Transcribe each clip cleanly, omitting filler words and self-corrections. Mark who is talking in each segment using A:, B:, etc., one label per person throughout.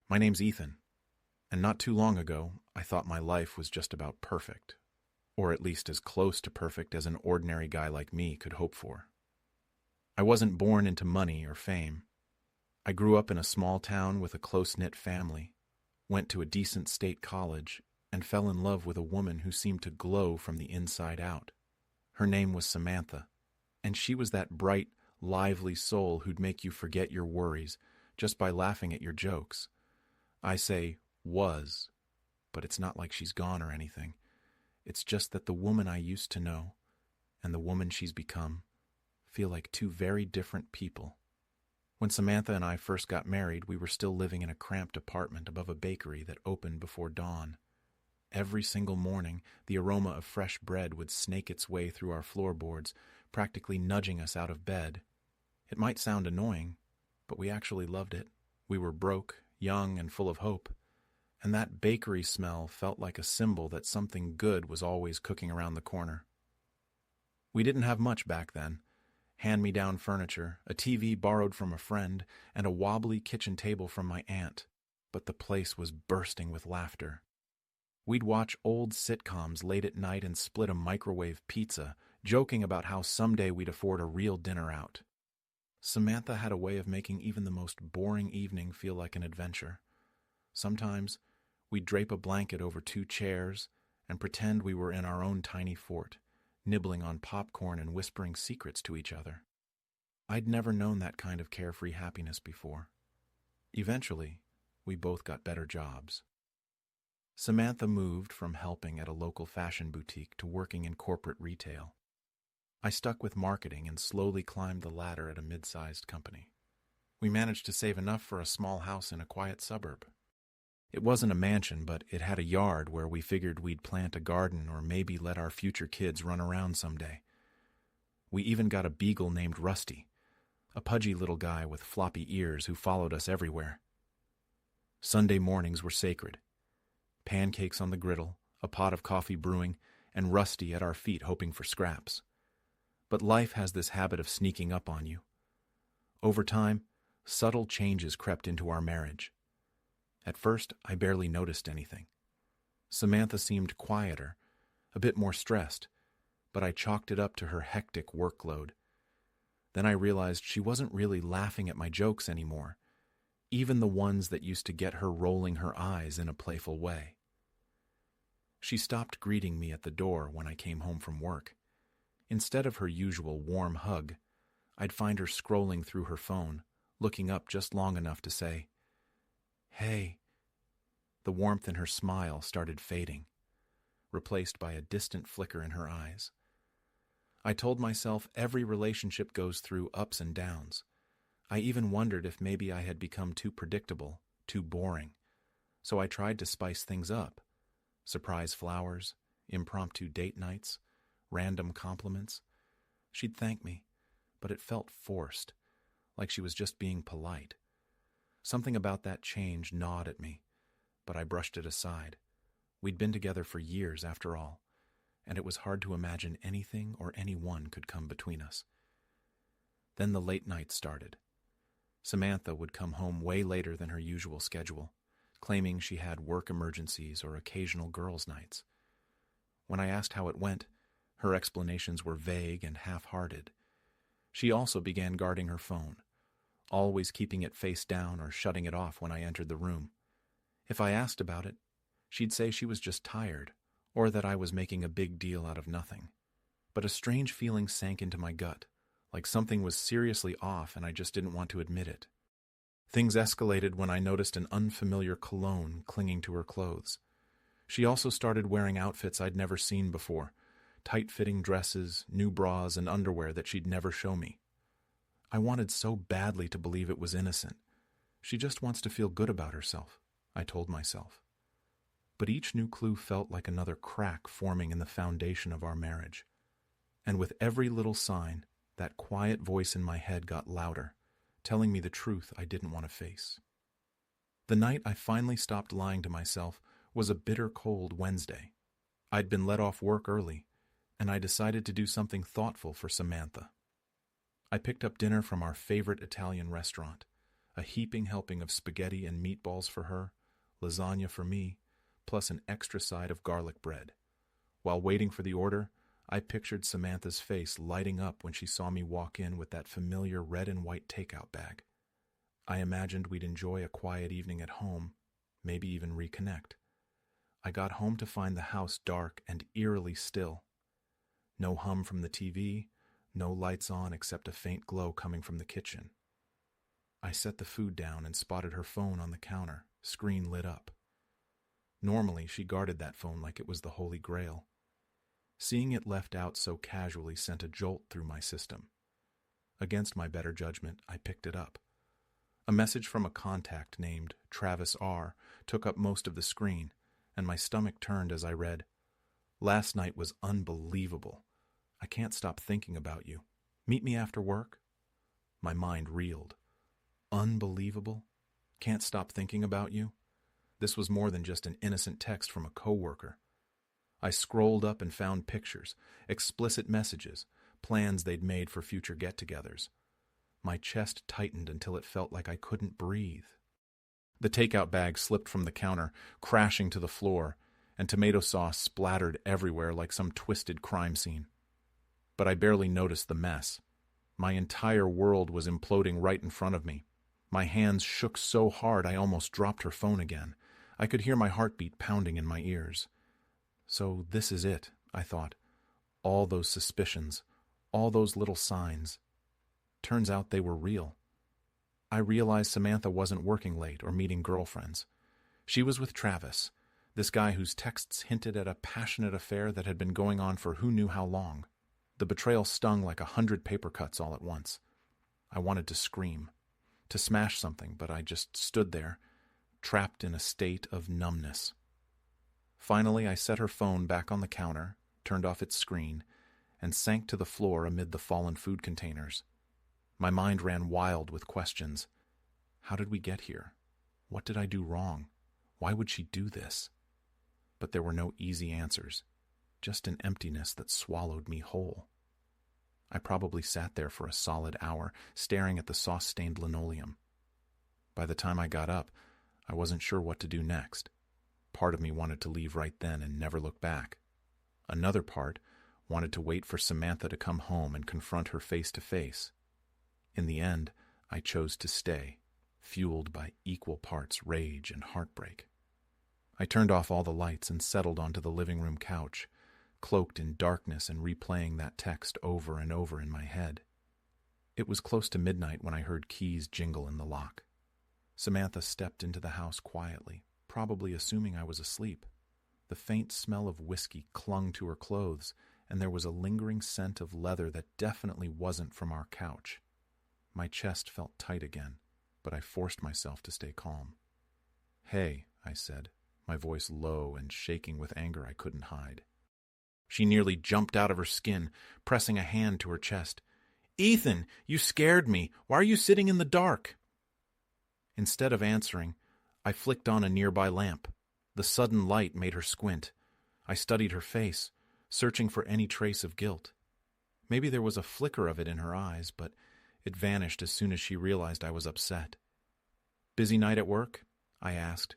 A: My name's Ethan, and not too long ago, I thought my life was just about perfect, or at least as close to perfect as an ordinary guy like me could hope for. I wasn't born into money or fame. I grew up in a small town with a close-knit family, went to a decent state college, and fell in love with a woman who seemed to glow from the inside out. Her name was Samantha, and she was that bright, lively soul who'd make you forget your worries just by laughing at your jokes. I say was, but it's not like she's gone or anything. It's just that the woman I used to know and the woman she's become feel like two very different people. When Samantha and I first got married, we were still living in a cramped apartment above a bakery that opened before dawn. Every single morning, the aroma of fresh bread would snake its way through our floorboards, practically nudging us out of bed. It might sound annoying, but we actually loved it. We were broke, young, and full of hope, and that bakery smell felt like a symbol that something good was always cooking around the corner. We didn't have much back then. Hand-me-down furniture, a TV borrowed from a friend, and a wobbly kitchen table from my aunt, but the place was bursting with laughter. We'd watch old sitcoms late at night and split a microwave pizza, joking about how someday we'd afford a real dinner out. Samantha had a way of making even the most boring evening feel like an adventure. Sometimes, we'd drape a blanket over two chairs and pretend we were in our own tiny fort, nibbling on popcorn and whispering secrets to each other. I'd never known that kind of carefree happiness before. Eventually, we both got better jobs. Samantha moved from helping at a local fashion boutique to working in corporate retail. I stuck with marketing and slowly climbed the ladder at a mid-sized company. We managed to save enough for a small house in a quiet suburb. It wasn't a mansion, but it had a yard where we figured we'd plant a garden or maybe let our future kids run around someday. We even got a beagle named Rusty, a pudgy little guy with floppy ears who followed us everywhere. Sunday mornings were sacred. Pancakes on the griddle, a pot of coffee brewing, and Rusty at our feet hoping for scraps. But life has this habit of sneaking up on you. Over time, subtle changes crept into our marriage. At first, I barely noticed anything. Samantha seemed quieter, a bit more stressed, but I chalked it up to her hectic workload. Then I realized she wasn't really laughing at my jokes anymore, even the ones that used to get her rolling her eyes in a playful way. She stopped greeting me at the door when I came home from work. Instead of her usual warm hug, I'd find her scrolling through her phone, looking up just long enough to say, "Hey." The warmth in her smile started fading, replaced by a distant flicker in her eyes. I told myself every relationship goes through ups and downs. I even wondered if maybe I had become too predictable, too boring. So I tried to spice things up. Surprise flowers, impromptu date nights, random compliments. She'd thank me, but it felt forced, like she was just being polite. Something about that change gnawed at me, but I brushed it aside. We'd been together for years after all, and it was hard to imagine anything or anyone could come between us. Then the late nights started. Samantha would come home way later than her usual schedule, claiming she had work emergencies or occasional girls' nights. When I asked how it went, her explanations were vague and half-hearted. She also began guarding her phone, always keeping it face down or shutting it off when I entered the room. If I asked about it, she'd say she was just tired, or that I was making a big deal out of nothing. But a strange feeling sank into my gut, like something was seriously off and I just didn't want to admit it. Things escalated when I noticed an unfamiliar cologne clinging to her clothes. She also started wearing outfits I'd never seen before, tight-fitting dresses, new bras, and underwear that she'd never show me. I wanted so badly to believe it was innocent. She just wants to feel good about herself, I told myself. But each new clue felt like another crack forming in the foundation of our marriage. And with every little sign, that quiet voice in my head got louder, telling me the truth I didn't want to face. The night I finally stopped lying to myself was a bitter cold Wednesday. I'd been let off work early, and I decided to do something thoughtful for Samantha. I picked up dinner from our favorite Italian restaurant, a heaping helping of spaghetti and meatballs for her, lasagna for me, plus an extra side of garlic bread. While waiting for the order, I pictured Samantha's face lighting up when she saw me walk in with that familiar red and white takeout bag. I imagined we'd enjoy a quiet evening at home, maybe even reconnect. I got home to find the house dark and eerily still. No hum from the TV, no lights on except a faint glow coming from the kitchen. I set the food down and spotted her phone on the counter, screen lit up. Normally, she guarded that phone like it was the Holy Grail. Seeing it left out so casually sent a jolt through my system. Against my better judgment, I picked it up. A message from a contact named Travis R. took up most of the screen, and my stomach turned as I read, "Last night was unbelievable. I can't stop thinking about you. Meet me after work?" My mind reeled. Unbelievable? Can't stop thinking about you? This was more than just an innocent text from a coworker. I scrolled up and found pictures, explicit messages, plans they'd made for future get-togethers. My chest tightened until it felt like I couldn't breathe. The takeout bag slipped from the counter, crashing to the floor, and tomato sauce splattered everywhere like some twisted crime scene. But I barely noticed the mess. My entire world was imploding right in front of me. My hands shook so hard I almost dropped her phone again. I could hear my heartbeat pounding in my ears. So this is it, I thought. All those suspicions, all those little signs. Turns out they were real. I realized Samantha wasn't working late or meeting girlfriends. She was with Travis, this guy whose texts hinted at a passionate affair that had been going on for who knew how long. The betrayal stung like 100 paper cuts all at once. I wanted to scream, to smash something, but I just stood there, trapped in a state of numbness. Finally, I set her phone back on the counter, turned off its screen, and sank to the floor amid the fallen food containers. My mind ran wild with questions. How did we get here? What did I do wrong? Why would she do this? But there were no easy answers, just an emptiness that swallowed me whole. I probably sat there for a solid hour, staring at the sauce-stained linoleum. By the time I got up, I wasn't sure what to do next. Part of me wanted to leave right then and never look back. Another part wanted to wait for Samantha to come home and confront her face to face. In the end, I chose to stay, fueled by equal parts rage and heartbreak. I turned off all the lights and settled onto the living room couch, cloaked in darkness and replaying that text over and over in my head. It was close to midnight when I heard keys jingle in the lock. Samantha stepped into the house quietly, probably assuming I was asleep. The faint smell of whiskey clung to her clothes, and there was a lingering scent of leather that definitely wasn't from our couch. My chest felt tight again, but I forced myself to stay calm. "Hey," I said, my voice low and shaking with anger I couldn't hide. She nearly jumped out of her skin, pressing a hand to her chest. "Ethan, you scared me. Why are you sitting in the dark?" Instead of answering, I flicked on a nearby lamp. The sudden light made her squint. I studied her face, searching for any trace of guilt. Maybe there was a flicker of it in her eyes, but it vanished as soon as she realized I was upset. "Busy night at work?" I asked,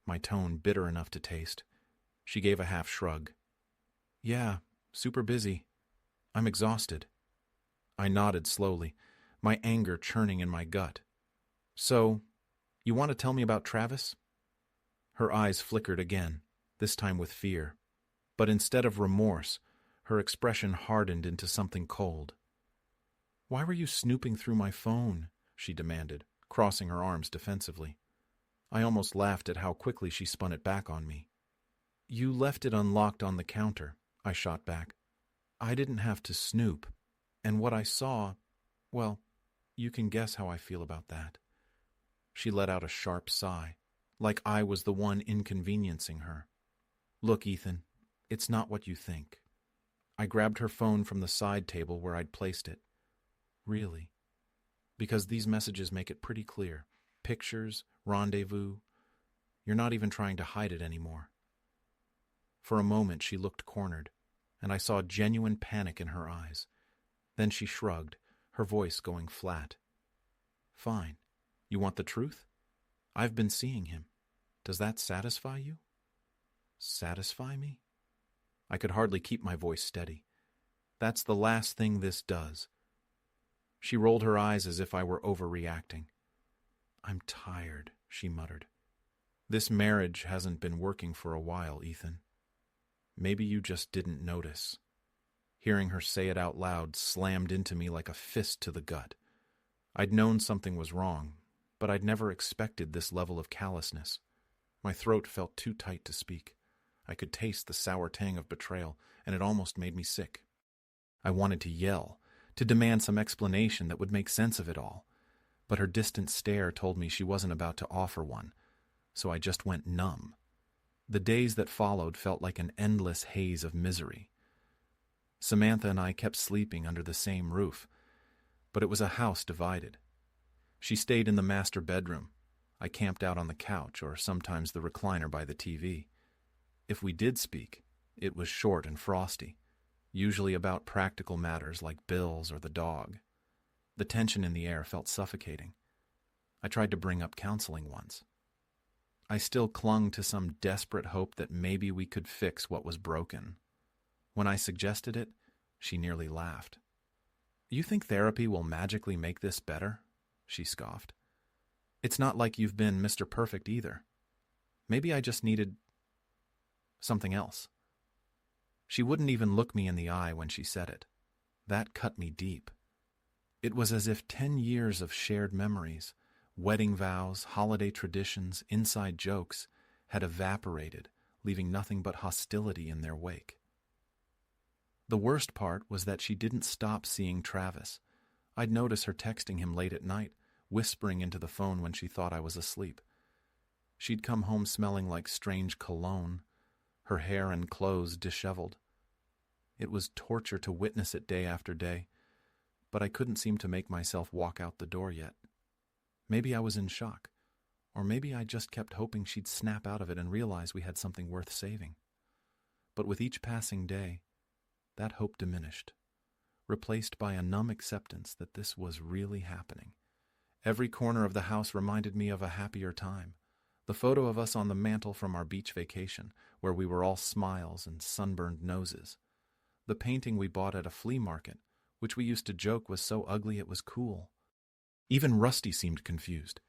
A: my tone bitter enough to taste. She gave a half shrug. "Yeah, super busy. I'm exhausted." I nodded slowly, my anger churning in my gut. "So, you want to tell me about Travis?" Her eyes flickered again, this time with fear. But instead of remorse, her expression hardened into something cold. "Why were you snooping through my phone?" she demanded, crossing her arms defensively. I almost laughed at how quickly she spun it back on me. "You left it unlocked on the counter," I shot back. "I didn't have to snoop. And what I saw, well, you can guess how I feel about that." She let out a sharp sigh, like I was the one inconveniencing her. "Look, Ethan, it's not what you think." I grabbed her phone from the side table where I'd placed it. "Really? Because these messages make it pretty clear. Pictures, rendezvous. You're not even trying to hide it anymore." For a moment she looked cornered, and I saw genuine panic in her eyes. Then she shrugged, her voice going flat. "Fine. You want the truth? I've been seeing him. Does that satisfy you? Satisfy me? I could hardly keep my voice steady. That's the last thing this does. She rolled her eyes as if I were overreacting. I'm tired, she muttered. This marriage hasn't been working for a while, Ethan. Maybe you just didn't notice. Hearing her say it out loud slammed into me like a fist to the gut. I'd known something was wrong, but I'd never expected this level of callousness. My throat felt too tight to speak. I could taste the sour tang of betrayal, and it almost made me sick. I wanted to yell, to demand some explanation that would make sense of it all, but her distant stare told me she wasn't about to offer one, so I just went numb. The days that followed felt like an endless haze of misery. Samantha and I kept sleeping under the same roof, but it was a house divided. She stayed in the master bedroom. I camped out on the couch or sometimes the recliner by the TV. If we did speak, it was short and frosty, usually about practical matters like bills or the dog. The tension in the air felt suffocating. I tried to bring up counseling once. I still clung to some desperate hope that maybe we could fix what was broken. When I suggested it, she nearly laughed. You think therapy will magically make this better? She scoffed. It's not like you've been Mr. Perfect either. Maybe I just needed something else. She wouldn't even look me in the eye when she said it. That cut me deep. It was as if 10 years of shared memories, wedding vows, holiday traditions, inside jokes, had evaporated, leaving nothing but hostility in their wake. The worst part was that she didn't stop seeing Travis. I'd notice her texting him late at night, whispering into the phone when she thought I was asleep. She'd come home smelling like strange cologne, her hair and clothes disheveled. It was torture to witness it day after day, but I couldn't seem to make myself walk out the door yet. Maybe I was in shock, or maybe I just kept hoping she'd snap out of it and realize we had something worth saving. But with each passing day, that hope diminished, replaced by a numb acceptance that this was really happening. Every corner of the house reminded me of a happier time. The photo of us on the mantel from our beach vacation, where we were all smiles and sunburned noses. The painting we bought at a flea market, which we used to joke was so ugly it was cool. Even Rusty seemed confused.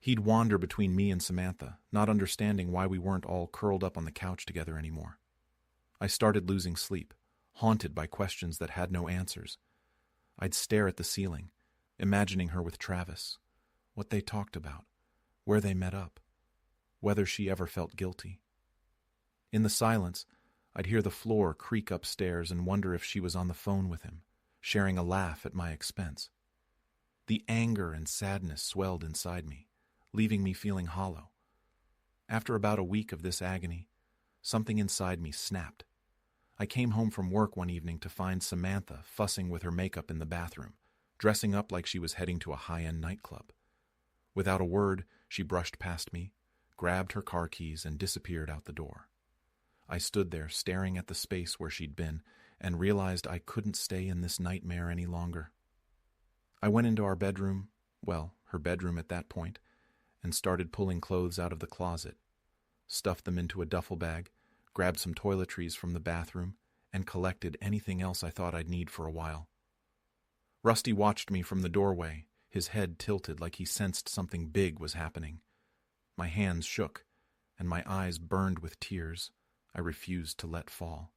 A: He'd wander between me and Samantha, not understanding why we weren't all curled up on the couch together anymore. I started losing sleep, haunted by questions that had no answers. I'd stare at the ceiling, imagining her with Travis, what they talked about, where they met up, whether she ever felt guilty. In the silence, I'd hear the floor creak upstairs and wonder if she was on the phone with him, sharing a laugh at my expense. The anger and sadness swelled inside me, leaving me feeling hollow. After about a week of this agony, something inside me snapped. I came home from work one evening to find Samantha fussing with her makeup in the bathroom, dressing up like she was heading to a high-end nightclub. Without a word, she brushed past me, grabbed her car keys, and disappeared out the door. I stood there staring at the space where she'd been and realized I couldn't stay in this nightmare any longer. I went into our bedroom, well, her bedroom at that point, and started pulling clothes out of the closet, stuffed them into a duffel bag, grabbed some toiletries from the bathroom, and collected anything else I thought I'd need for a while. Rusty watched me from the doorway, his head tilted like he sensed something big was happening. My hands shook, and my eyes burned with tears I refused to let fall.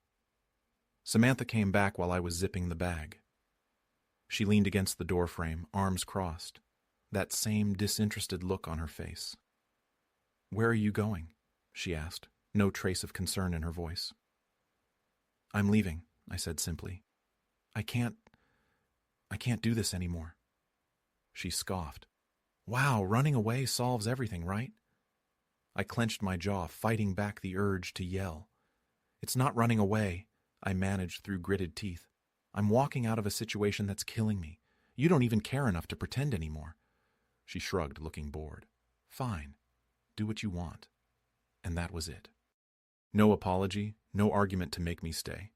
A: Samantha came back while I was zipping the bag. She leaned against the doorframe, arms crossed, that same disinterested look on her face. "Where are you going?" she asked, no trace of concern in her voice. "I'm leaving," I said simply. I can't do this anymore." She scoffed. "Wow, running away solves everything, right?" I clenched my jaw, fighting back the urge to yell. "It's not running away," I managed through gritted teeth. "I'm walking out of a situation that's killing me. You don't even care enough to pretend anymore." She shrugged, looking bored. "Fine. Do what you want." And that was it. No apology, no argument to make me stay.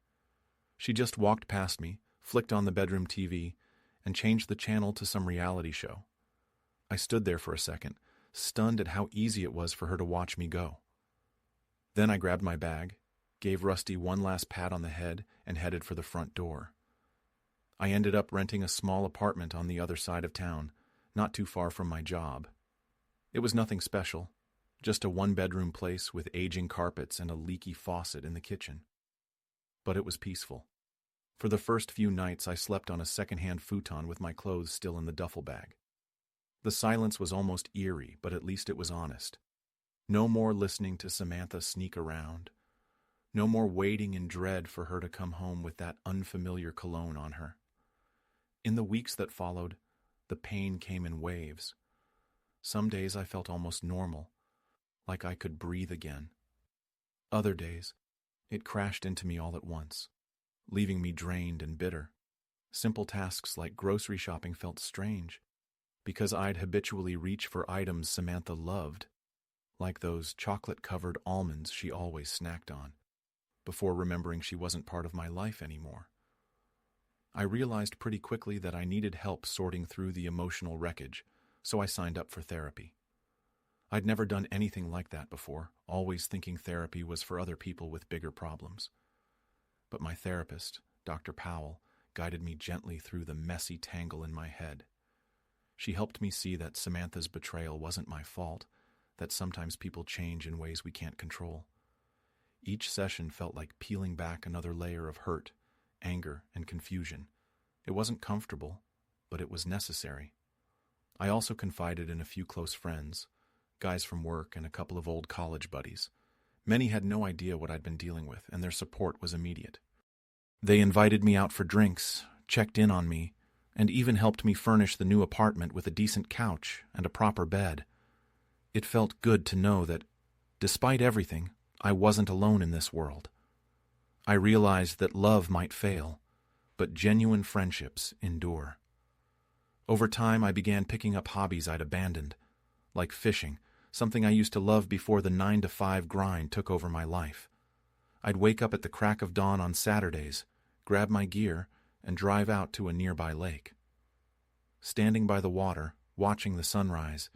A: She just walked past me, flicked on the bedroom TV, and changed the channel to some reality show. I stood there for a second, stunned at how easy it was for her to watch me go. Then I grabbed my bag, gave Rusty one last pat on the head, and headed for the front door. I ended up renting a small apartment on the other side of town, not too far from my job. It was nothing special, just a one-bedroom place with aging carpets and a leaky faucet in the kitchen. But it was peaceful. For the first few nights, I slept on a second-hand futon with my clothes still in the duffel bag. The silence was almost eerie, but at least it was honest. No more listening to Samantha sneak around. No more waiting in dread for her to come home with that unfamiliar cologne on her. In the weeks that followed, the pain came in waves. Some days I felt almost normal, like I could breathe again. Other days, it crashed into me all at once, leaving me drained and bitter. Simple tasks like grocery shopping felt strange, because I'd habitually reach for items Samantha loved, like those chocolate-covered almonds she always snacked on, before remembering she wasn't part of my life anymore. I realized pretty quickly that I needed help sorting through the emotional wreckage, so I signed up for therapy. I'd never done anything like that before, always thinking therapy was for other people with bigger problems. But my therapist, Dr. Powell, guided me gently through the messy tangle in my head. She helped me see that Samantha's betrayal wasn't my fault, that sometimes people change in ways we can't control. Each session felt like peeling back another layer of hurt, anger, and confusion. It wasn't comfortable, but it was necessary. I also confided in a few close friends, guys from work and a couple of old college buddies. Many had no idea what I'd been dealing with, and their support was immediate. They invited me out for drinks, checked in on me, and even helped me furnish the new apartment with a decent couch and a proper bed. It felt good to know that, despite everything, I wasn't alone in this world. I realized that love might fail, but genuine friendships endure. Over time, I began picking up hobbies I'd abandoned, like fishing, something I used to love before the 9-to-5 grind took over my life. I'd wake up at the crack of dawn on Saturdays, grab my gear, and drive out to a nearby lake. Standing by the water, watching the sunrise,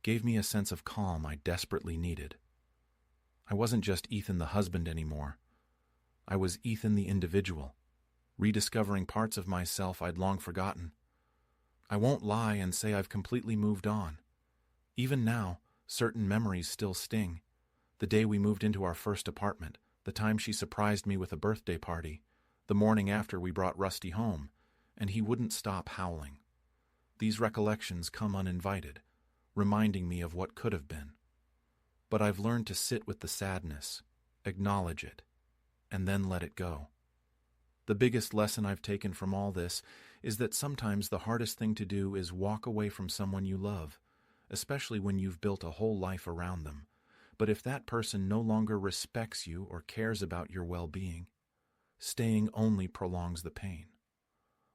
A: gave me a sense of calm I desperately needed. I wasn't just Ethan the husband anymore. I was Ethan the individual, rediscovering parts of myself I'd long forgotten. I won't lie and say I've completely moved on. Even now, certain memories still sting. The day we moved into our first apartment, the time she surprised me with a birthday party, the morning after we brought Rusty home, and he wouldn't stop howling. These recollections come uninvited, reminding me of what could have been. But I've learned to sit with the sadness, acknowledge it, and then let it go. The biggest lesson I've taken from all this is that sometimes the hardest thing to do is walk away from someone you love, especially when you've built a whole life around them. But if that person no longer respects you or cares about your well-being, staying only prolongs the pain.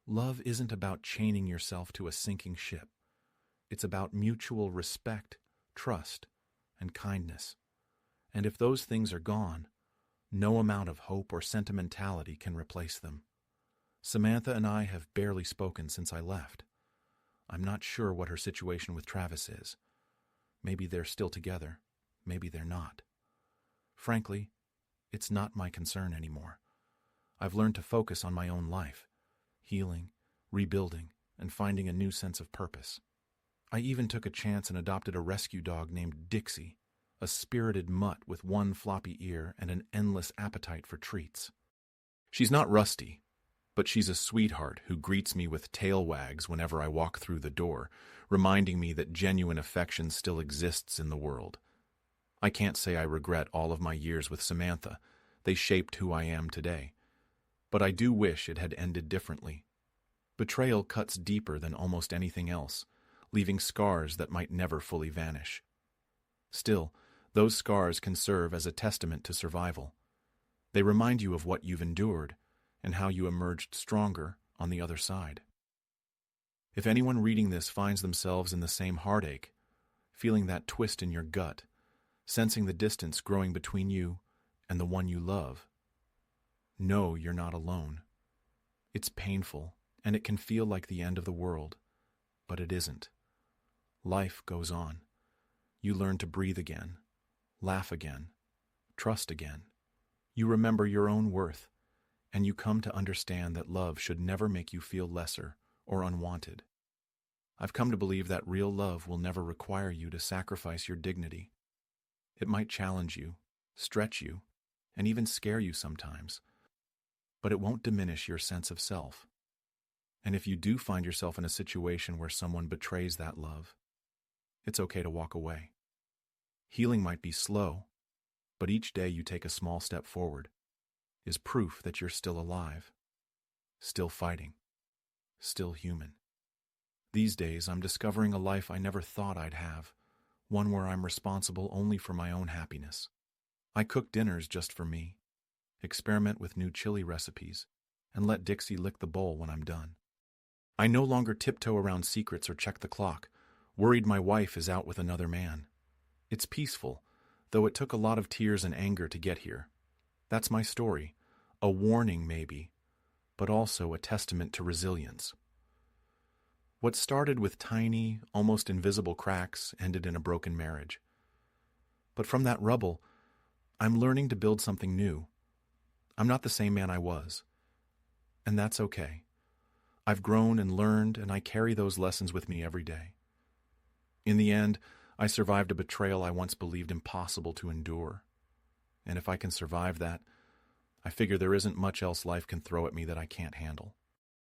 A: Love isn't about chaining yourself to a sinking ship. It's about mutual respect, trust, and kindness. And if those things are gone, no amount of hope or sentimentality can replace them. Samantha and I have barely spoken since I left. I'm not sure what her situation with Travis is. Maybe they're still together. Maybe they're not. Frankly, it's not my concern anymore. I've learned to focus on my own life, healing, rebuilding, and finding a new sense of purpose. I even took a chance and adopted a rescue dog named Dixie, a spirited mutt with one floppy ear and an endless appetite for treats. She's not Rusty, but she's a sweetheart who greets me with tail wags whenever I walk through the door, reminding me that genuine affection still exists in the world. I can't say I regret all of my years with Samantha. They shaped who I am today. But I do wish it had ended differently. Betrayal cuts deeper than almost anything else, leaving scars that might never fully vanish. Still, those scars can serve as a testament to survival. They remind you of what you've endured and how you emerged stronger on the other side. If anyone reading this finds themselves in the same heartache, feeling that twist in your gut, sensing the distance growing between you and the one you love, know you're not alone. It's painful, and it can feel like the end of the world, but it isn't. Life goes on. You learn to breathe again, laugh again, trust again. You remember your own worth, and you come to understand that love should never make you feel lesser or unwanted. I've come to believe that real love will never require you to sacrifice your dignity. It might challenge you, stretch you, and even scare you sometimes, but it won't diminish your sense of self. And if you do find yourself in a situation where someone betrays that love, it's okay to walk away. Healing might be slow, but each day you take a small step forward is proof that you're still alive, still fighting, still human. These days, I'm discovering a life I never thought I'd have, one where I'm responsible only for my own happiness. I cook dinners just for me, experiment with new chili recipes, and let Dixie lick the bowl when I'm done. I no longer tiptoe around secrets or check the clock, worried my wife is out with another man. It's peaceful, though it took a lot of tears and anger to get here. That's my story, a warning maybe, but also a testament to resilience. What started with tiny, almost invisible cracks ended in a broken marriage. But from that rubble, I'm learning to build something new. I'm not the same man I was, and that's okay. I've grown and learned, and I carry those lessons with me every day. In the end, I survived a betrayal I once believed impossible to endure. And if I can survive that, I figure there isn't much else life can throw at me that I can't handle.